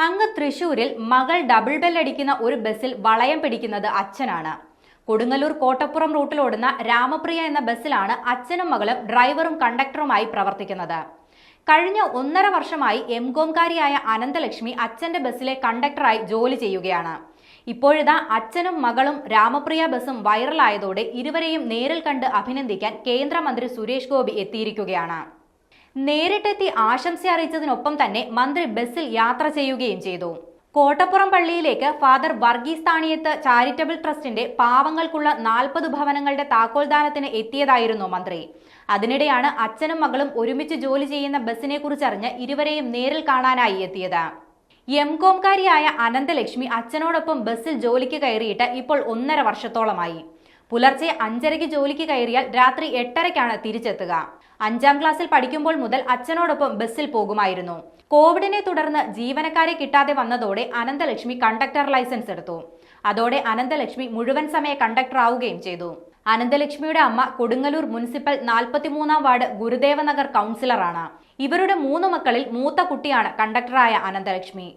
അങ്ങ് തൃശൂരിൽ മകൾ ഡബിൾ ബെല്ലടിക്കുന്ന ഒരു ബസ്സിൽ വളയം പിടിക്കുന്നത് അച്ഛനാണ്. കൊടുങ്ങല്ലൂർ കോട്ടപ്പുറം റൂട്ടിലോടുന്ന രാമപ്രിയ എന്ന ബസ്സിലാണ് അച്ഛനും മകളും ഡ്രൈവറും കണ്ടക്ടറുമായി പ്രവർത്തിക്കുന്നത്. കഴിഞ്ഞ 1.5 വർഷമായി എംകോംകാരിയായ അനന്തലക്ഷ്മി അച്ഛന്റെ ബസ്സിലെ കണ്ടക്ടറായി ജോലി ചെയ്യുകയാണ്. ഇപ്പോഴിതാ അച്ഛനും മകളും രാമപ്രിയ ബസ്സും വൈറലായതോടെ ഇരുവരെയും നേരിൽ കണ്ട് അഭിനന്ദിക്കാൻ കേന്ദ്രമന്ത്രി സുരേഷ് ഗോപി എത്തിയിരിക്കുകയാണ്. നേരിട്ടെത്തി ആശംസ അറിയിച്ചതിനൊപ്പം തന്നെ മന്ത്രി ബസ്സിൽ യാത്ര ചെയ്യുകയും ചെയ്തു. കോട്ടപ്പുറം പള്ളിയിലേക്ക് ഫാദർ വർഗീസ് താണിയത്ത് ചാരിറ്റബിൾ ട്രസ്റ്റിന്റെ പാവങ്ങൾക്കുള്ള 40 ഭവനങ്ങളുടെ താക്കോൽദാനത്തിന് എത്തിയതായിരുന്നു മന്ത്രി. അതിനിടെയാണ് അച്ഛനും മകളും ഒരുമിച്ച് ജോലി ചെയ്യുന്ന ബസ്സിനെ കുറിച്ചറിഞ്ഞ് ഇരുവരെയും നേരിൽ കാണാനായി എത്തിയത്. എംകോംകാരിയായ അനന്തലക്ഷ്മി അച്ഛനോടൊപ്പം ബസ്സിൽ ജോലിക്ക് കയറിയിട്ട് ഇപ്പോൾ 1.5 വർഷത്തോളമായി. പുലർച്ചെ 5:30 ജോലിക്ക് കയറിയാൽ രാത്രി 8:30 തിരിച്ചെത്തുക. 5ാം ക്ലാസ്സിൽ പഠിക്കുമ്പോൾ മുതൽ അച്ഛനോടൊപ്പം ബസ്സിൽ പോകുമായിരുന്നു. കോവിഡിനെ തുടർന്ന് ജീവനക്കാരെ കിട്ടാതെ വന്നതോടെ അനന്തലക്ഷ്മി കണ്ടക്ടർ ലൈസൻസ് എടുത്തു. അതോടെ അനന്തലക്ഷ്മി മുഴുവൻ സമയ കണ്ടക്ടർ ആവുകയും ചെയ്തു. അനന്തലക്ഷ്മിയുടെ അമ്മ കൊടുങ്ങല്ലൂർ മുനിസിപ്പൽ 43ാം വാർഡ് ഗുരുദേവനഗർ കൗൺസിലറാണ്. ഇവരുടെ 3 മക്കളിൽ മൂത്ത കുട്ടിയാണ് കണ്ടക്ടറായ അനന്തലക്ഷ്മി.